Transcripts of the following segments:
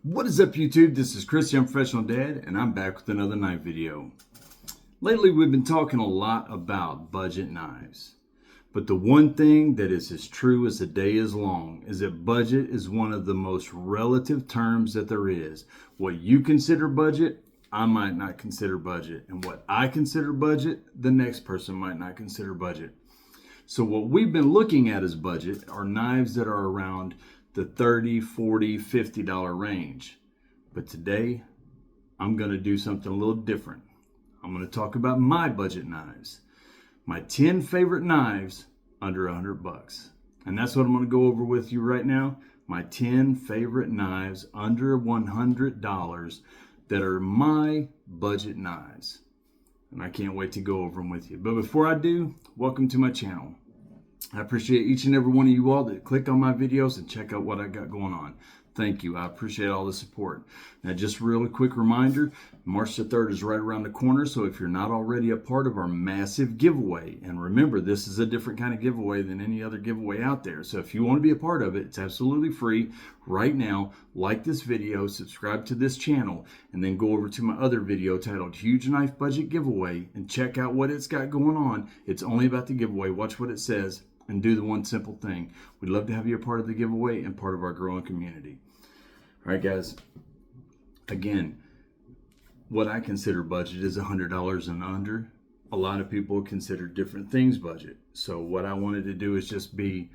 What is up, YouTube? This is Chris, the Unprofessional Dad, and I'm back with another knife video. Lately, we've been talking a lot about budget knives. But the one thing that is as true as the day is long is that budget is one of the most relative terms that there is. What you consider budget, I might not consider budget. And what I consider budget, the next person might not consider budget. So what we've been looking at as budget are knives that are around the $30, $40, $50 range. But today, I'm going to do something a little different. I'm going to talk about my budget knives. My 10 favorite knives under $100. And that's what I'm going to go over with you right now. My 10 favorite knives under $100 that are my budget knives. And I can't wait to go over them with you. But before I do, welcome to my channel. I appreciate each and every one of you all that click on my videos and check out what I got going on. Thank you. I appreciate all the support. Now, just a really quick reminder, March the 3rd is right around the corner, so if you're not already a part of our massive giveaway, and remember, this is a different kind of giveaway than any other giveaway out there, so if you want to be a part of it, it's absolutely free. Right now, like this video, subscribe to this channel, and then go over to my other video titled Huge Knife Budget Giveaway and check out what it's got going on. It's only about the giveaway. Watch what it says and do the one simple thing. We'd love to have you a part of the giveaway and part of our growing community. All right, guys. Again, what I consider budget is $100 and under. A lot of people consider different things budget. So what I wanted to do is just do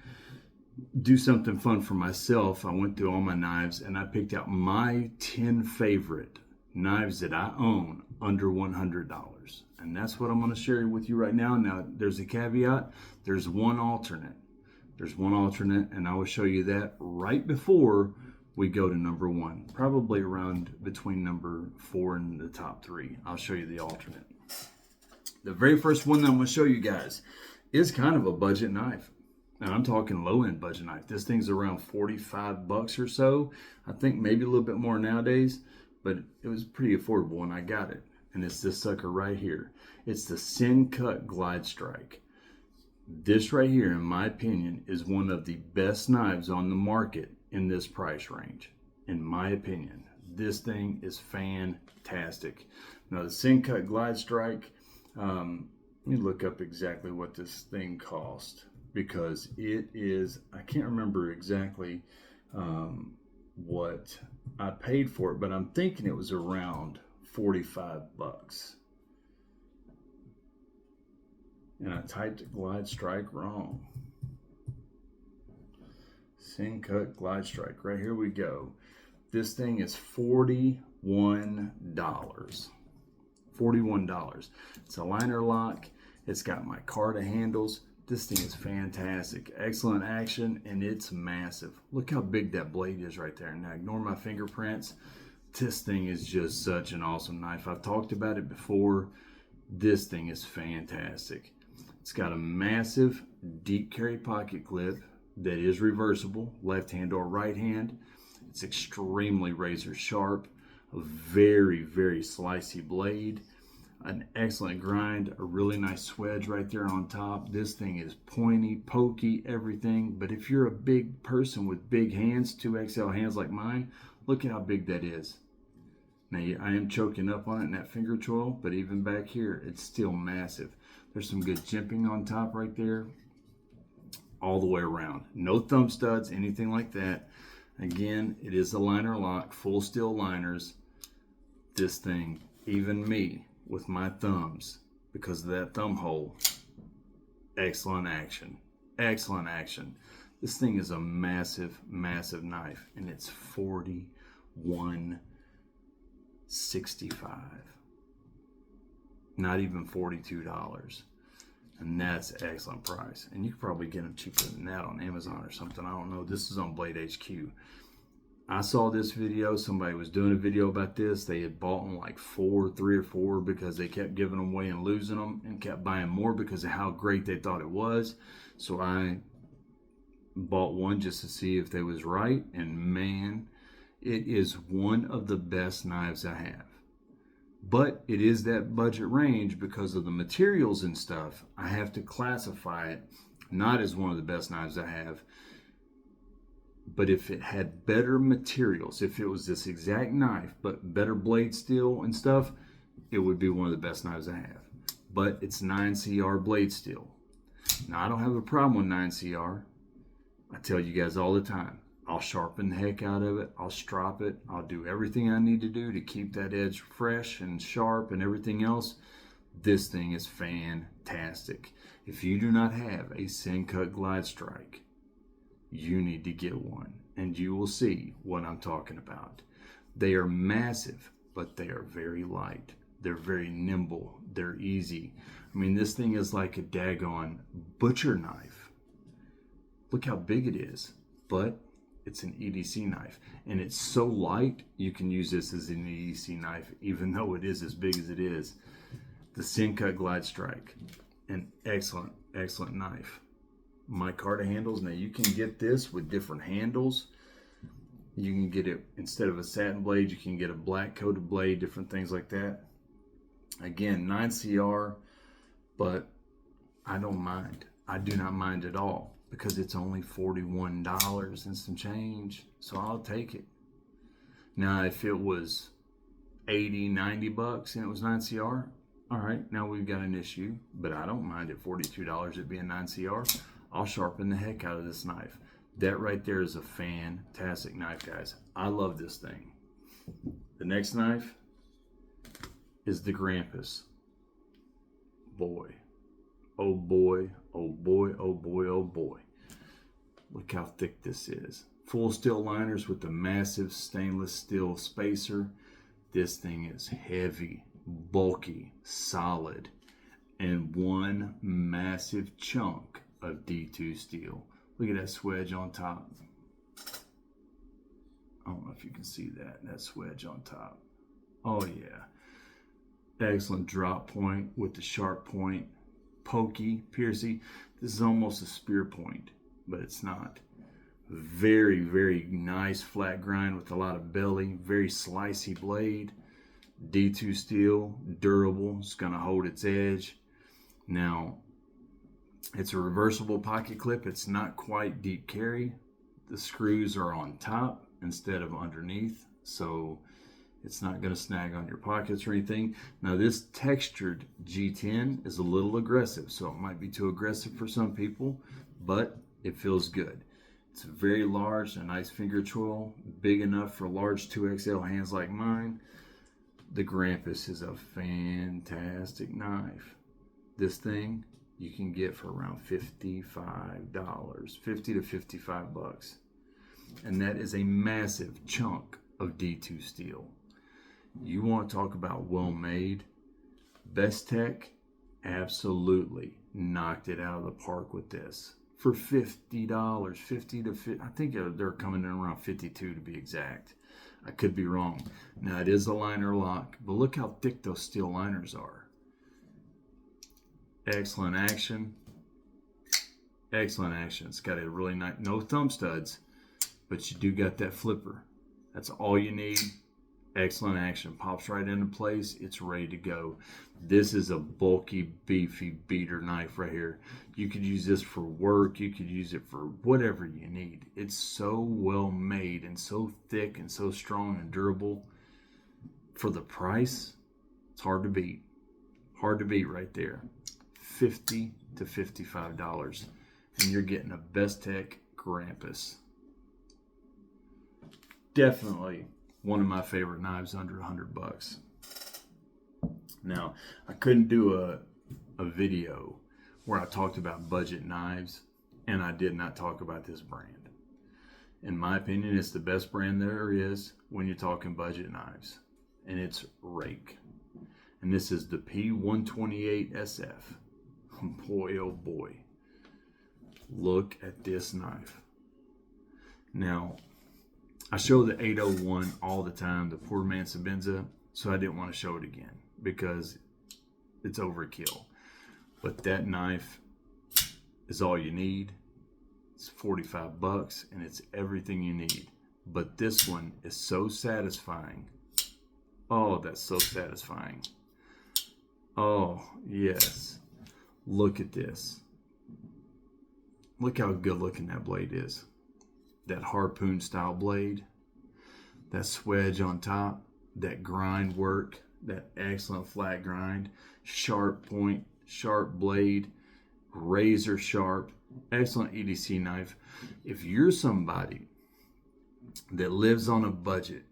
something fun for myself. I went through all my knives and I picked out my 10 favorite knives that I own under $100. And that's what I'm going to share with you right now. Now, there's a caveat. There's one alternate. And I will show you that right before we go to number one. Probably around between number 4 and the top 3. I'll show you the alternate. The very first one that I'm going to show you guys is kind of a budget knife. And I'm talking low-end budget knife. This thing's around $45 or so. I think maybe a little bit more nowadays. But it was pretty affordable when I got it. And it's this sucker right here. It's the Sencut Glide Strike. This right here, in my opinion, is one of the best knives on the market in this price range. In my opinion, this thing is fantastic. Now, the Sencut Glide Strike, let me look up exactly what this thing cost, because it is, I can't remember exactly what I paid for it, but I'm thinking it was around $45. And I typed Glide Strike wrong. Sencut Glide Strike. Right here we go. This thing is $41. $41. It's a liner lock. It's got my Carta handles. This thing is fantastic. Excellent action, and it's massive. Look how big that blade is right there. Now, ignore my fingerprints. This thing is just such an awesome knife. I've talked about it before. This thing is fantastic. It's got a massive deep carry pocket clip that is reversible, left hand or right hand. It's extremely razor sharp, a very, very slicey blade, an excellent grind, a really nice swedge right there on top. This thing is pointy, pokey, everything. But if you're a big person with big hands, 2XL hands like mine, look at how big that is. Now, I am choking up on it in that finger choil, but even back here, it's still massive. There's some good jimping on top right there, all the way around. No thumb studs, anything like that. Again, it is a liner lock, full steel liners. This thing, even me, with my thumbs, because of that thumb hole, excellent action. Excellent action. This thing is a massive, massive knife, and it's $41.65. Not even $42. And that's an excellent price. And you could probably get them cheaper than that on Amazon or something. I don't know. This is on Blade HQ. I saw this video. Somebody was doing a video about this. They had bought them like 3 or 4 because they kept giving them away and losing them, and kept buying more because of how great they thought it was. So I bought one just to see if they was right. And man, it is one of the best knives I have. But it is that budget range because of the materials and stuff. I have to classify it not as one of the best knives I have, But if it had better materials, if it was this exact knife, but better blade steel and stuff, it would be one of the best knives I have. But it's 9CR blade steel. Now, I don't have a problem with 9CR. I tell you guys all the time, I'll sharpen the heck out of it. I'll strop it. I'll do everything I need to do to keep that edge fresh and sharp and everything else. This thing is fantastic. If you do not have a Sencut Glide Strike, you need to get one, and you will see what I'm talking about. They are massive, but they are very light. They're very nimble. They're easy. I mean, this thing is like a daggone butcher knife. Look how big it is, but it's an EDC knife, and it's so light you can use this as an EDC knife, even though it is as big as it is. The Sencut Glide Strike, an excellent, excellent knife. Micarta handles. Now you can get this with different handles. You can get it, instead of a satin blade, you can get a black coated blade, different things like that. Again, 9CR, but I don't mind. I do not mind at all, because it's only $41 and some change, so I'll take it. Now, if it was 80, 90 bucks and it was 9CR, all right, now we've got an issue, but I don't mind at $42 it being 9CR. I'll sharpen the heck out of this knife. That right there is a fantastic knife, guys. I love this thing. The next knife is the Grampus. Boy, oh boy, oh boy, oh boy, oh boy. Look how thick this is. Full steel liners with the massive stainless steel spacer. This thing is heavy, bulky, solid, and one massive chunk of D2 steel. Look at that swedge on top. I don't know if you can see that swedge on top. Oh yeah. Excellent drop point with the sharp point. Pokey, piercy. This is almost a spear point, but it's not. Very, very nice flat grind with a lot of belly. Very slicey blade. D2 steel, durable. It's going to hold its edge. Now, it's a reversible pocket clip. It's not quite deep carry. The screws are on top instead of underneath, so it's not going to snag on your pockets or anything. Now, this textured G10 is a little aggressive, so it might be too aggressive for some people, but it feels good. It's very large, a nice finger choil, big enough for large 2XL hands like mine. The Grampus is a fantastic knife. This thing you can get for around $55, 50 to 55 bucks. And that is a massive chunk of D2 steel. You want to talk about well made? Bestech absolutely knocked it out of the park with this for $50, 50 to 50. I think they're coming in around 52 to be exact. I could be wrong. Now, it is a liner lock, but look how thick those steel liners are. Excellent action. Excellent action. It's got a really nice, no thumb studs, but you do got that flipper. That's all you need. Excellent action. Pops right into place. It's ready to go. This is a bulky, beefy beater knife right here. You could use this for work. You could use it for whatever you need. It's so well made and so thick and so strong and durable. For the price, it's hard to beat. Hard to beat right there. $50 to $55. And you're getting a Bestech Grampus. Definitely one of my favorite knives under 100 bucks. Now, I couldn't do a video where I talked about budget knives and I did not talk about this brand. In my opinion, it's the best brand there is when you're talking budget knives, and it's Rike. And this is the P128 SF. Boy, oh boy. Look at this knife. Now, I show the 801 all the time, the Poor Man Sabenza, so I didn't want to show it again because it's overkill. But that knife is all you need. It's 45 bucks and it's everything you need. But this one is so satisfying. Oh, that's so satisfying. Oh, yes. Look at this. Look how good looking that blade is. that harpoon style blade, that swedge on top, that grind work, that excellent flat grind, sharp point, sharp blade, razor sharp, excellent EDC knife. If you're somebody that lives on a budget,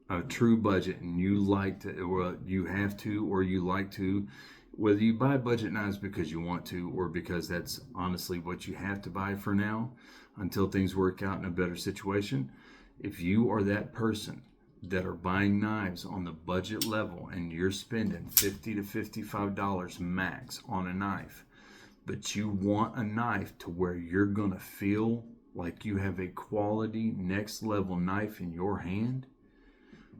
a true budget, and you like to, or you have to, or you like to, whether you buy budget knives because you want to, or because that's honestly what you have to buy for now until things work out in a better situation. If you are that person that are buying knives on the budget level and you're spending $50 to $55 max on a knife, but you want a knife to where you're going to feel like you have a quality next level knife in your hand,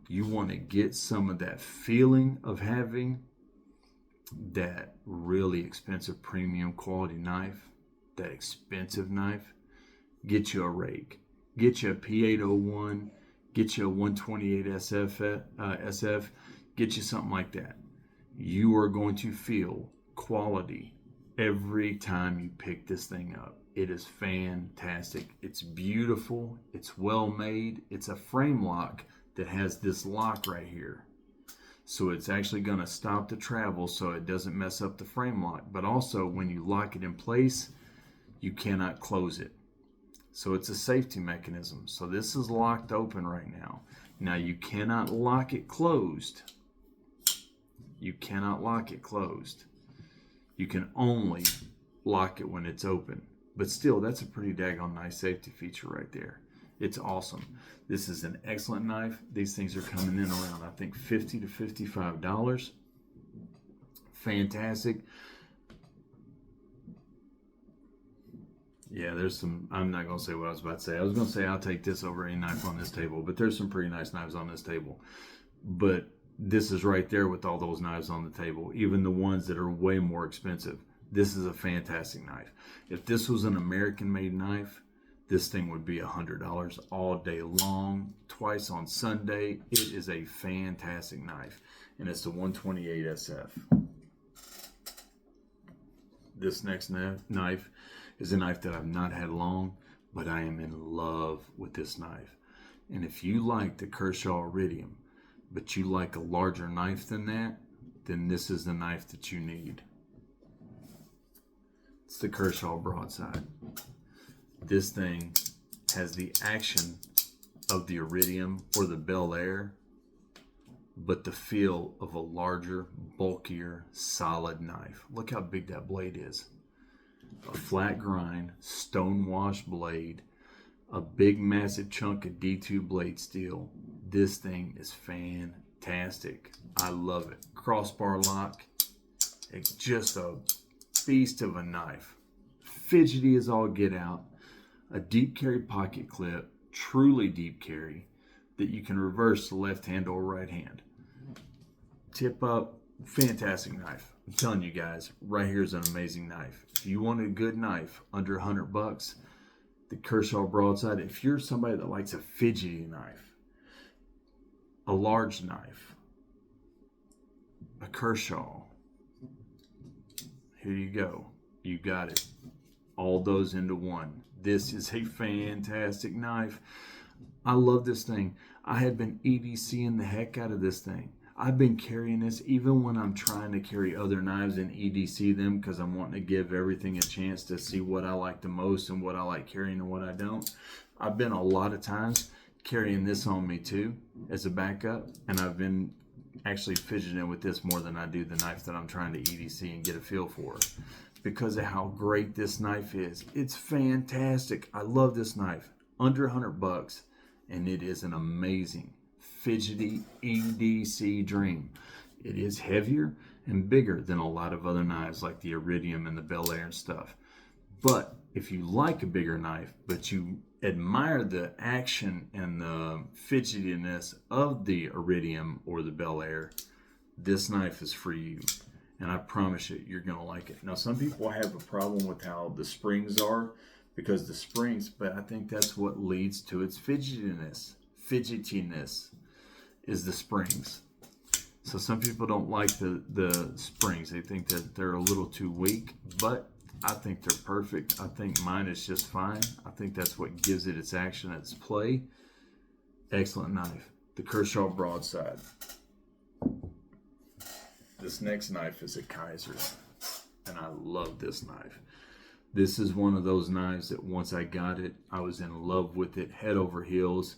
you want to get some of that feeling of having that really expensive premium quality knife, that expensive knife, get you a Rike, get you a P801, get you a 128 SF, get you something like that. You are going to feel quality every time you pick this thing up. It is fantastic. It's beautiful. It's well made. It's a frame lock that has this lock right here. So it's actually going to stop the travel so it doesn't mess up the frame lock. But also when you lock it in place, you cannot close it. So it's a safety mechanism. So this is locked open right now. Now you cannot lock it closed. You cannot lock it closed. You can only lock it when it's open. But still, that's a pretty daggone nice safety feature right there. It's awesome. This is an excellent knife. These things are coming in around, I think, $50 to $55. Fantastic. Yeah, there's some, I'm not going to say what I was about to say. I was going to say I'll take this over any knife on this table, but there's some pretty nice knives on this table. But this is right there with all those knives on the table, even the ones that are way more expensive. This is a fantastic knife. If this was an American-made knife, this thing would be $100 all day long, twice on Sunday. It is a fantastic knife, and it's the 128 SF. This next knife is a knife that I've not had long, but I am in love with this knife. And if you like the Kershaw Iridium, but you like a larger knife than that, then this is the knife that you need. It's the Kershaw Broadside. This thing has the action of the Iridium or the Belair, but the feel of a larger, bulkier, solid knife. Look how big that blade is. A flat grind, stone-wash blade, a big, massive chunk of D2 blade steel. This thing is fantastic. I love it. Crossbar lock. It's just a beast of a knife. Fidgety as all get out. A deep carry pocket clip, truly deep carry, that you can reverse the left hand or right hand. Tip up, fantastic knife. I'm telling you guys, right here is an amazing knife. If you want a good knife under $100, the Kershaw Broadside. If you're somebody that likes a fidgety knife, a large knife, a Kershaw, here you go. You got it. All those into one. This is a fantastic knife. I love this thing. I have been EDCing the heck out of this thing. I've been carrying this even when I'm trying to carry other knives and EDC them because I'm wanting to give everything a chance to see what I like the most and what I like carrying and what I don't. I've been a lot of times carrying this on me too as a backup, and I've been actually fidgeting with this more than I do the knife that I'm trying to EDC and get a feel for, because of how great this knife is. It's fantastic. I love this knife. Under $100, and it is an amazing fidgety EDC dream. It is heavier and bigger than a lot of other knives like the Iridium and the Belair and stuff. But if you like a bigger knife, but you admire the action and the fidgetiness of the Iridium or the Belair, this knife is for you. And I promise you, you're going to like it. Now, some people have a problem with how the springs are, because the springs, but I think that's what leads to its fidgetiness. Fidgetiness is the springs. So some people don't like the springs. They think that they're a little too weak, but I think they're perfect. I think mine is just fine. I think that's what gives it its action, its play. Excellent knife. The Kershaw Broadside. This next knife is a Kizer, and I love this knife. This is one of those knives that once I got it, I was in love with it, head over heels.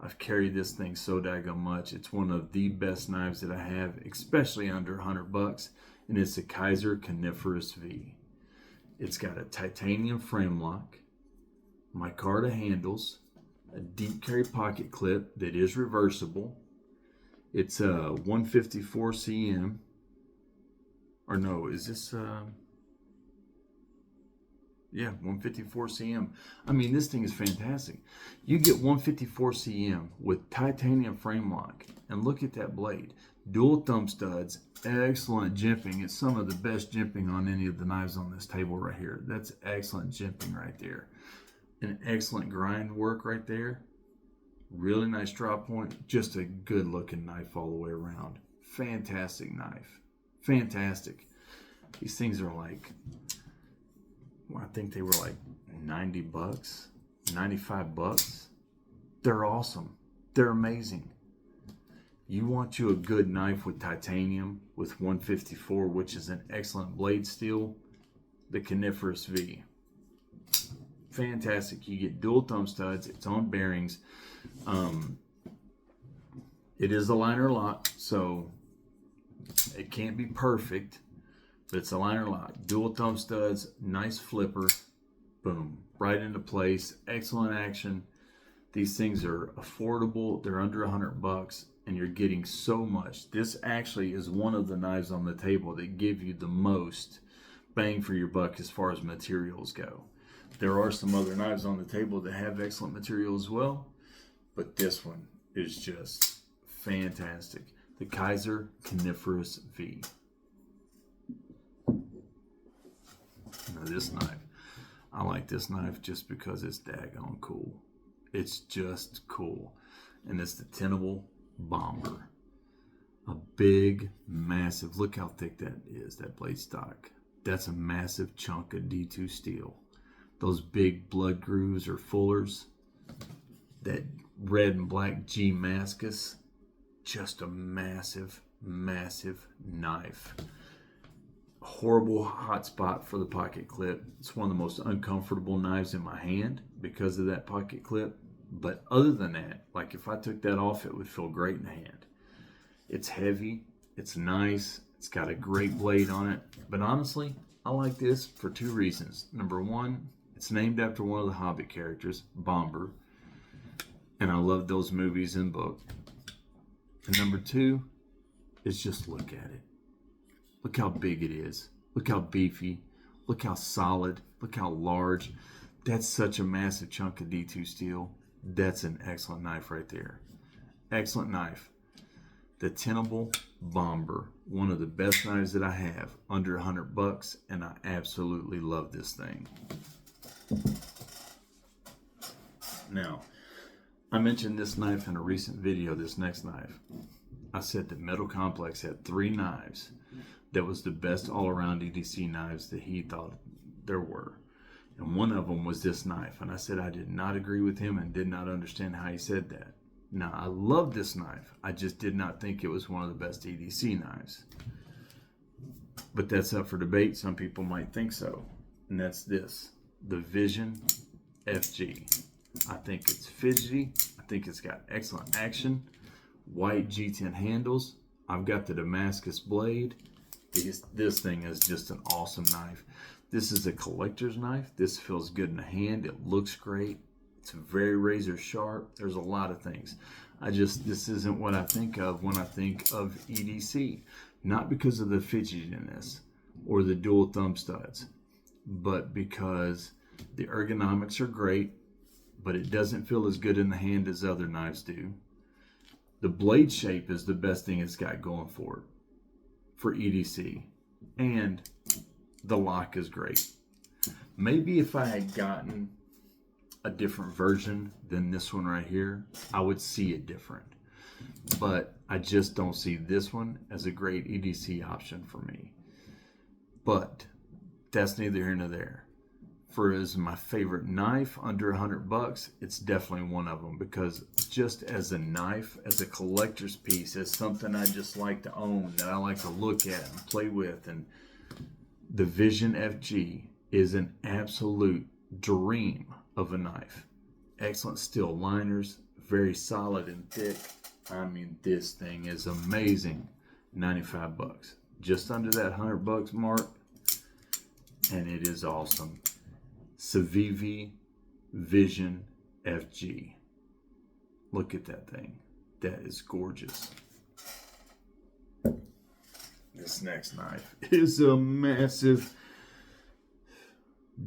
I've carried this thing so daggone much. It's one of the best knives that I have, especially under $100, and it's a Kizer Coniferous V. It's got a titanium frame lock, micarta handles, a deep carry pocket clip that is reversible. It's a 154 cm, or no, is this yeah, 154 cm. I mean, this thing is fantastic. You get 154 cm with titanium frame lock, and look at that blade. Dual thumb studs, excellent jimping. It's some of the best jimping on any of the knives on this table right here. That's excellent jimping right there. An excellent grind work right there. Really nice drop point. Just a good looking knife all the way around. Fantastic knife. Fantastic. These things are like, I think they were like $90, $95. They're awesome. They're amazing. You want you a good knife with titanium with 154, which is an excellent blade steel, the Coniferous V. Fantastic. You get dual thumb studs, its own bearings. It is a liner lock, so it can't be perfect, but it's a liner lock. Dual thumb studs, nice flipper, boom, right into place. Excellent action. These things are affordable. They're under $100, and you're getting so much. This actually is one of the knives on the table that give you the most bang for your buck as far as materials go. There are some other knives on the table that have excellent material as well, but this one is just fantastic. The Kizer Coniferous V. Now this knife, I like this knife just because it's daggone cool. It's just cool. And it's the Tenable Bomber. A big, massive, look how thick that is, that blade stock. That's a massive chunk of D2 steel. Those big blood grooves or fullers, that red and black G Mascus, just a massive, massive knife. Horrible hot spot for the pocket clip. It's one of the most uncomfortable knives in my hand because of that pocket clip. But other than that, like if I took that off, it would feel great in the hand. It's heavy, it's nice, it's got a great blade on it. But honestly, I like this for two reasons. Number one, it's named after one of the Hobbit characters, Bomber. And I love those movies and book. And number two is just look at it. Look how big it is. Look how beefy. Look how solid. Look how large. That's such a massive chunk of D2 steel. That's an excellent knife right there. Excellent knife. The Tenable Bomber. One of the best knives that I have. Under $100, and I absolutely love this thing. Now, I mentioned this knife in a recent video, this next knife. I said that Metal Complex had 3 knives that was the best all-around EDC knives that he thought there were. And one of them was this knife. And I said I did not agree with him and did not understand how he said that. Now, I love this knife. I just did not think it was one of the best EDC knives. But that's up for debate. Some people might think so. And that's this, the Vision FG. I think it's fidgety. I think it's got excellent action. White G10 handles. I've got the Damascus blade. This thing is just an awesome knife. This is a collector's knife. This feels good in the hand. It looks great. It's very razor sharp. There's a lot of things. This isn't what I think of when I think of EDC. Not because of the fidgetiness or the dual thumb studs, but because the ergonomics are great, but it doesn't feel as good in the hand as other knives do. The blade shape is the best thing it's got going for it for EDC, and the lock is great. Maybe if I had gotten a different version than this one right here, I would see it different. But I just don't see this one as a great EDC option for me. But that's neither here nor there. For as my favorite knife under $100, it's definitely one of them, because just as a knife, as a collector's piece, as something I just like to own, that I like to look at and play with, and the Vision FG is an absolute dream of a knife. Excellent steel liners, very solid and thick. I mean, this thing is amazing. $95, just under that $100 mark, and it is awesome. Civivi Vision FG. Look at that thing. That is gorgeous. This next knife is a massive,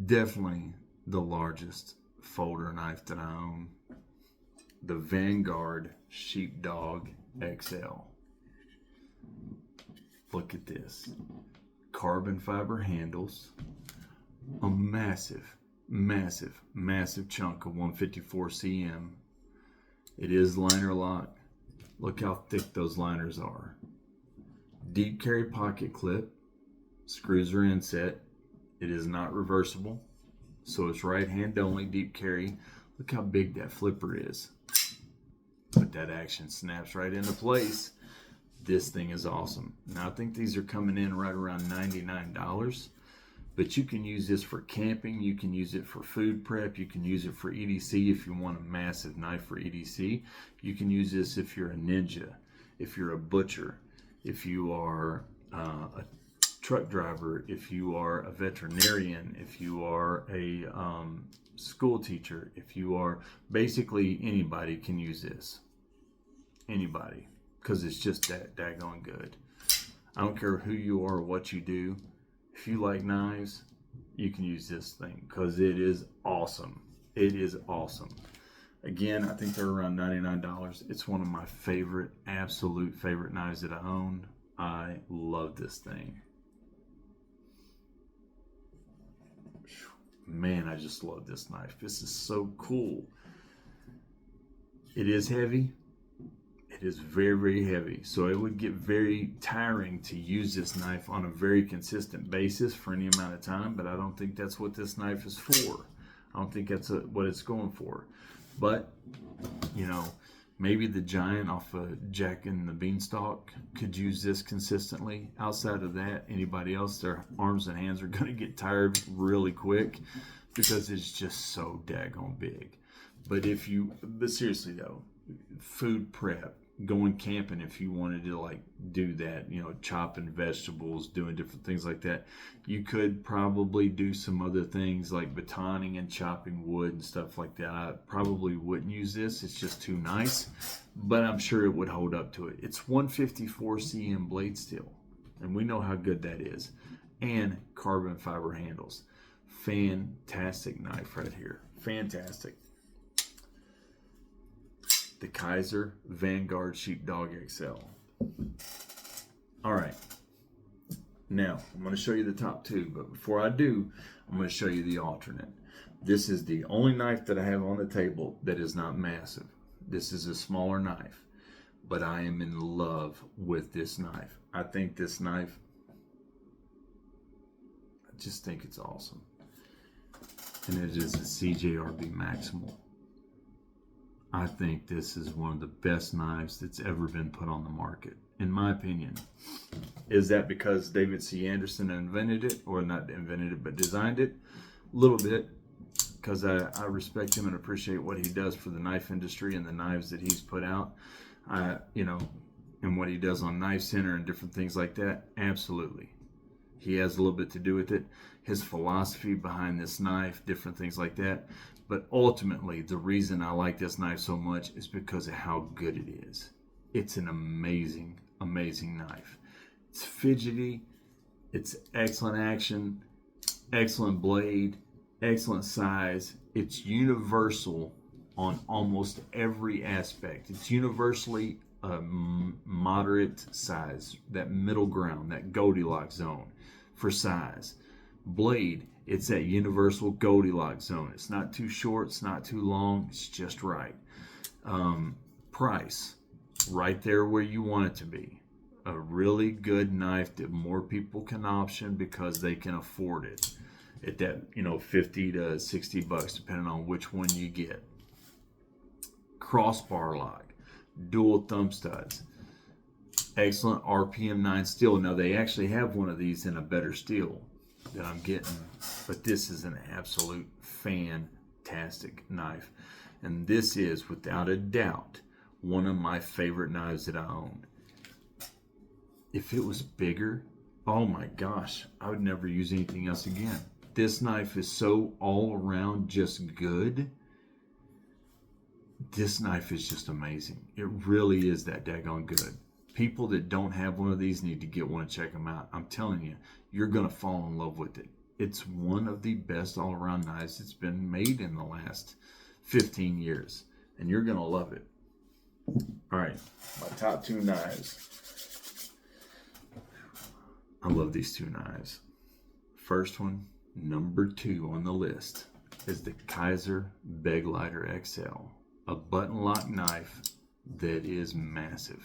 definitely the largest folder knife that I own. The Vanguard Sheepdog XL. Look at this. Carbon fiber handles. A massive chunk of 154 cm. It is liner lock. Look how thick those liners are. Deep carry pocket clip. Screws are inset. It is not reversible, so it's right hand only, deep carry. Look how big that flipper is. But that action snaps right into place. This thing is awesome. Now I think these are coming in right around $99. But you can use this for camping, you can use it for food prep, you can use it for EDC if you want a massive knife for EDC. You can use this if you're a ninja, if you're a butcher, if you are a truck driver, if you are a veterinarian, if you are a school teacher, if you are, basically anybody can use this. Anybody, because it's just that daggone good. I don't care who you are or what you do. If you like knives, you can use this thing because it is awesome. It is awesome. Again, I think they're around $99. It's one of my favorite, absolute favorite knives that I own. I love this thing. Man, I just love this knife. This is so cool. It is heavy. It is very, very heavy, so it would get very tiring to use this knife on a very consistent basis for any amount of time, but I don't think that's what this knife is for. I don't think that's what it's going for. But, you know, maybe the giant off of Jack and the Beanstalk could use this consistently. Outside of that, anybody else, their arms and hands are going to get tired really quick because it's just so daggone big. But seriously though, food prep, going camping, if you wanted to like do that, you know, chopping vegetables, doing different things like that, you could probably do some other things like batoning and chopping wood and stuff like that. I probably wouldn't use this, it's just too nice, but I'm sure it would hold up to it. It's 154 cm blade steel, and we know how good that is, and carbon fiber handles. Fantastic knife right here, fantastic. The Kizer Vanguard Sheepdog XL. All right, now I'm going to show you the top two, but before I do, I'm going to show you the alternate. This is the only knife that I have on the table that is not massive. This is a smaller knife, but I am in love with this knife. I think this knife, I just think it's awesome. And it is a CJRB Maximal. I think this is one of the best knives that's ever been put on the market, in my opinion. Is that because David C. Anderson invented it, or not invented it, but designed it? A little bit, because I respect him and appreciate what he does for the knife industry and the knives that he's put out, you know, and what he does on Knife Center and different things like that. Absolutely. He has a little bit to do with it. His philosophy behind this knife, different things like that. But ultimately, the reason I like this knife so much is because of how good it is. It's an amazing, amazing knife. It's fidgety, it's excellent action, excellent blade, excellent size. It's universal on almost every aspect. It's universally a moderate size, that middle ground, that Goldilocks zone for size. Blade, it's that universal Goldilocks zone. It's not too short, it's not too long, it's just right. Price, right there where you want it to be. a really good knife that more people can option because they can afford it at that, you know, 50 to $60 depending on which one you get. Crossbar lock, dual thumb studs, excellent RPM 9 steel. Now they actually have one of these in a better steel that I'm getting, but this is an absolute fantastic knife, and this is without a doubt one of my favorite knives that I own. If it was bigger, oh my gosh, I would never use anything else again. This knife is so all around just good. This knife is just amazing. It really is that daggone good. People that don't have one of these need to get one and check them out. I'm telling you, you're going to fall in love with it. It's one of the best all-around knives that's been made in the last 15 years, and you're going to love it. All right, my top two knives. I love these two knives. First one, number 2 on the list, is the Kizer Begleiter XL, a button lock knife that is massive.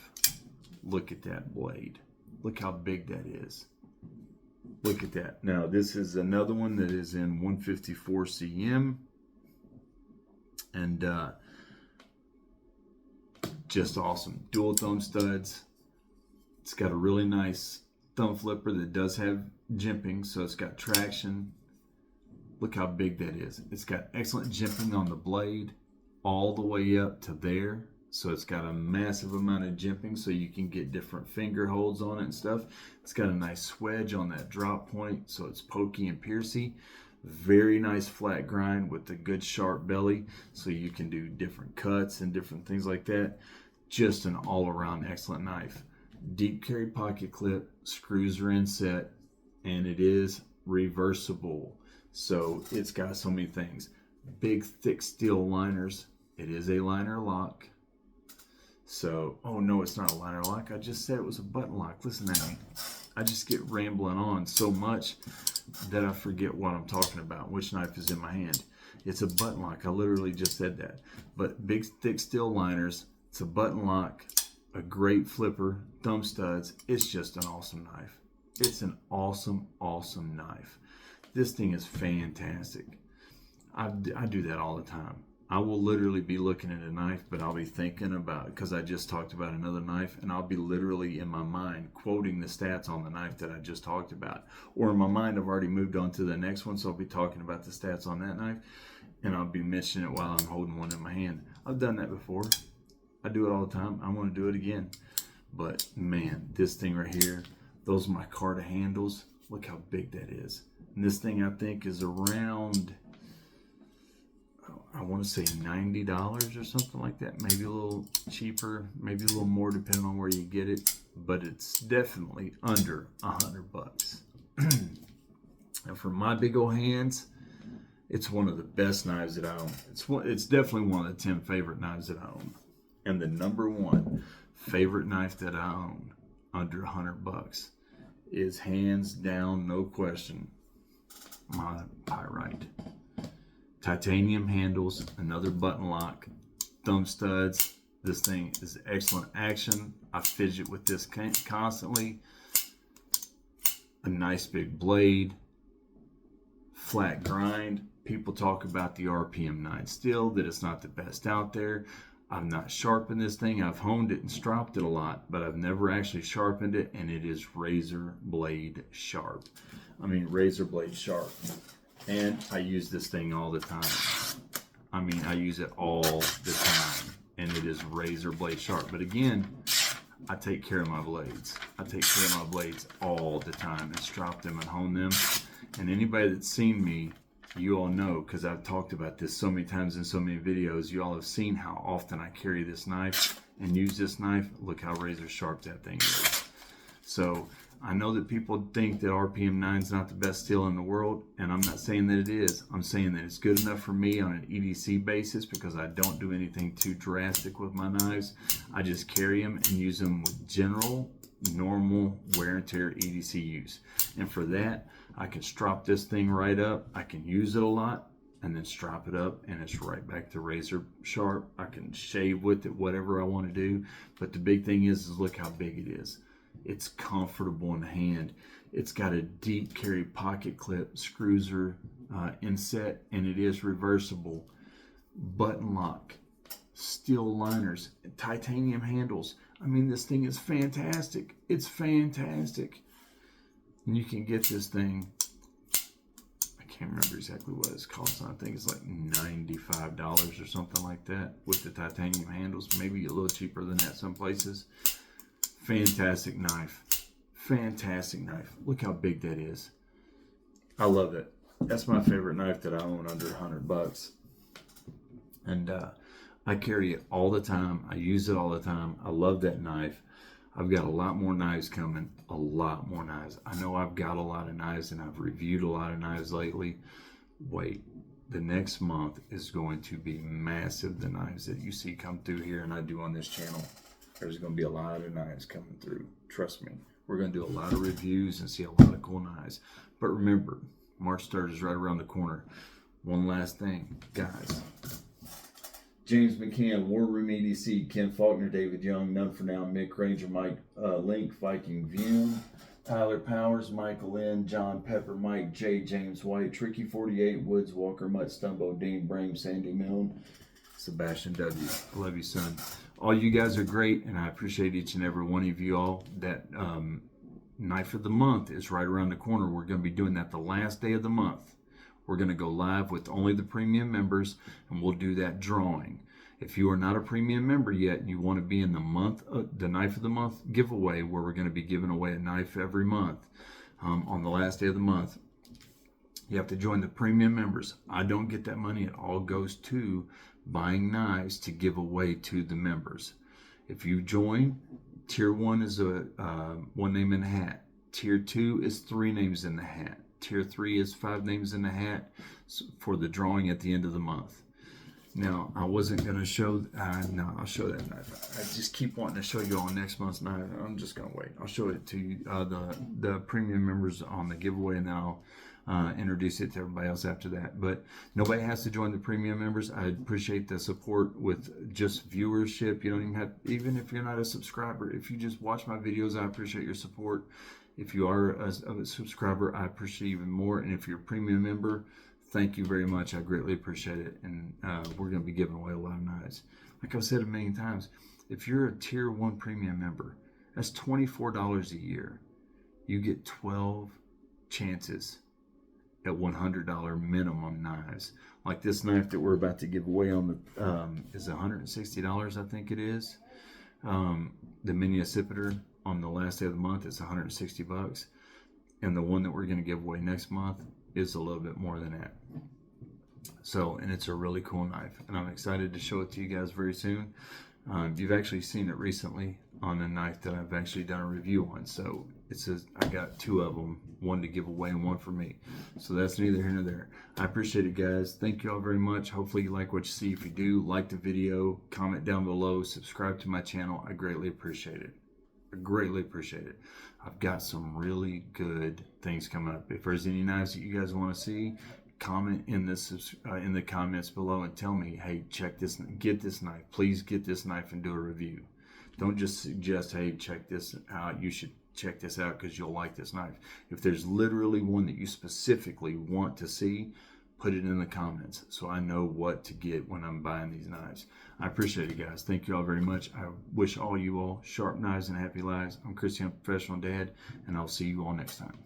Look at that blade. Look how big that is. Look at that. Now, this is another one that is in 154 cm. And just awesome. Dual thumb studs. It's got a really nice thumb flipper that does have jimping, so it's got traction. Look how big that is. It's got excellent jimping on the blade all the way up to there. So it's got a massive amount of jimping so you can get different finger holds on it and stuff. It's got a nice swedge on that drop point, so it's pokey and piercy. Very nice flat grind with a good sharp belly so you can do different cuts and different things like that. Just an all-around excellent knife. Deep carry pocket clip, screws are inset, and it is reversible. So it's got so many things. Big thick steel liners. It is a liner lock. So, oh no, it's not a liner lock. I just said it was a button lock. Listen to me. I just get rambling on so much that I forget what I'm talking about, which knife is in my hand. It's a button lock. I literally just said that. But big, thick steel liners. It's a button lock, a great flipper, thumb studs. It's just an awesome knife. It's an awesome, awesome knife. This thing is fantastic. I do that all the time. I will literally be looking at a knife, but I'll be thinking about it because I just talked about another knife, and I'll be literally in my mind quoting the stats on the knife that I just talked about. Or in my mind, I've already moved on to the next one, so I'll be talking about the stats on that knife, and I'll be mentioning it while I'm holding one in my hand. I've done that before. I do it all the time. I want to do it again. But man, this thing right here, those micarta handles, look how big that is. And this thing I think is around, I want to say $90 or something like that. Maybe a little cheaper, maybe a little more depending on where you get it. But it's definitely under $100. And for my big old hands, it's one of the best knives that I own. It's definitely one of the 10 favorite knives that I own. And the number 1 favorite knife that I own under $100 is hands down, no question, my Pyrite. Titanium handles, another button lock, thumb studs. This thing is excellent action. I fidget with this constantly. A nice big blade, flat grind. People talk about the RPM 9 steel, that it's not the best out there. I've not sharpened this thing. I've honed it and stropped it a lot, but I've never actually sharpened it, and it is razor blade sharp. I mean, razor blade sharp. And I use this thing all the time. I mean, I use it all the time, and it is razor blade sharp. But again, I take care of my blades. I take care of my blades all the time and strop them and hone them. And anybody that's seen me, you all know, because I've talked about this so many times in so many videos, you all have seen how often I carry this knife and use this knife. Look how razor sharp that thing is. So I know that people think that RPM 9 is not the best steel in the world, and I'm not saying that it is. I'm saying that it's good enough for me on an EDC basis because I don't do anything too drastic with my knives. I just carry them and use them with general, normal wear and tear EDC use. And for that, I can strop this thing right up. I can use it a lot and then strop it up, and it's right back to razor sharp. I can shave with it, whatever I want to do. But the big thing is look how big it is. It's comfortable in the hand. It's got a deep carry pocket clip. Screws are inset, and it is reversible. Button lock, steel liners, titanium handles. I mean, this thing is fantastic. It's fantastic. And you can get this thing, I can't remember exactly what it's cost. I think it's like $95 or something like that with the titanium handles. Maybe a little cheaper than that some places. Fantastic knife. Fantastic knife. Look how big that is. I love it. That's my favorite knife that I own under $100. And I carry it all the time. I use it all the time. I love that knife. I've got a lot more knives coming. A lot more knives. I know I've got a lot of knives and I've reviewed a lot of knives lately. Wait, the next month is going to be massive. The knives that you see come through here and I do on this channel. There's going to be a lot of knives coming through. Trust me. We're going to do a lot of reviews and see a lot of cool knives. But remember, March 3rd is right around the corner. One last thing, guys. James McCann, War Room EDC, Ken Faulkner, David Young, None for Now, Mick Ranger, Mike Link, Viking View, Tyler Powers, Michael Lynn, John Pepper, Mike J, James White, Tricky 48, Woods Walker, Mutt Stumbo, Dean Brame, Sandy Milne, Sebastian W. I love you, son. All you guys are great, and I appreciate each and every one of you all. That knife of the month is right around the corner. We're going to be doing that the last day of the month. We're going to go live with only the premium members, and we'll do that drawing. If you are not a premium member yet and you want to be in the knife of the month giveaway, where we're going to be giving away a knife every month on the last day of the month, you have to join the premium members. I don't get that money. It all goes to buying knives to give away to the members. If you join, tier 1 is a one name in the hat. Tier 2 is 3 names in the hat. Tier 3 is 5 names in the hat for the drawing at the end of the month. Now, I wasn't going to show, no, I'll show that knife. I just keep wanting to show you all next month's knife. I'm just going to wait. I'll show it to you, the premium members on the giveaway, and then I'll introduce it to everybody else after that. But nobody has to join the premium members. I appreciate the support with just viewership. You don't even have, even if you're not a subscriber, if you just watch my videos, I appreciate your support. If you are a subscriber, I appreciate even more. And if you're a premium member, thank you very much. I greatly appreciate it. And we're going to be giving away a lot of knives. Like I've said a million times, if you're a tier 1 premium member, that's $24 a year. You get 12 chances at $100 minimum knives. Like this knife that we're about to give away on the is $160, I think it is. The mini accipiter on the last day of the month is $160, and the one that we're going to give away next month is a little bit more than that. So, and it's a really cool knife, and I'm excited to show it to you guys very soon. You've actually seen it recently on a knife that I've actually done a review on. So I got 2 of them, one to give away and one for me. So that's neither here nor there. I appreciate it, guys. Thank you all very much. Hopefully you like what you see. If you do, like the video, comment down below, subscribe to my channel. I greatly appreciate it. I greatly appreciate it. I've got some really good things coming up. If there's any knives that you guys want to see, comment in the comments below and tell me, hey, check this, get this knife. Please get this knife and do a review. Don't just suggest, hey, check this out. You should check this out because you'll like this knife. If there's literally one that you specifically want to see, put it in the comments so I know what to get when I'm buying these knives. I appreciate it, guys. Thank you all very much. I wish all you all sharp knives and happy lives. I'm Chris, Professional Dad, and I'll see you all next time.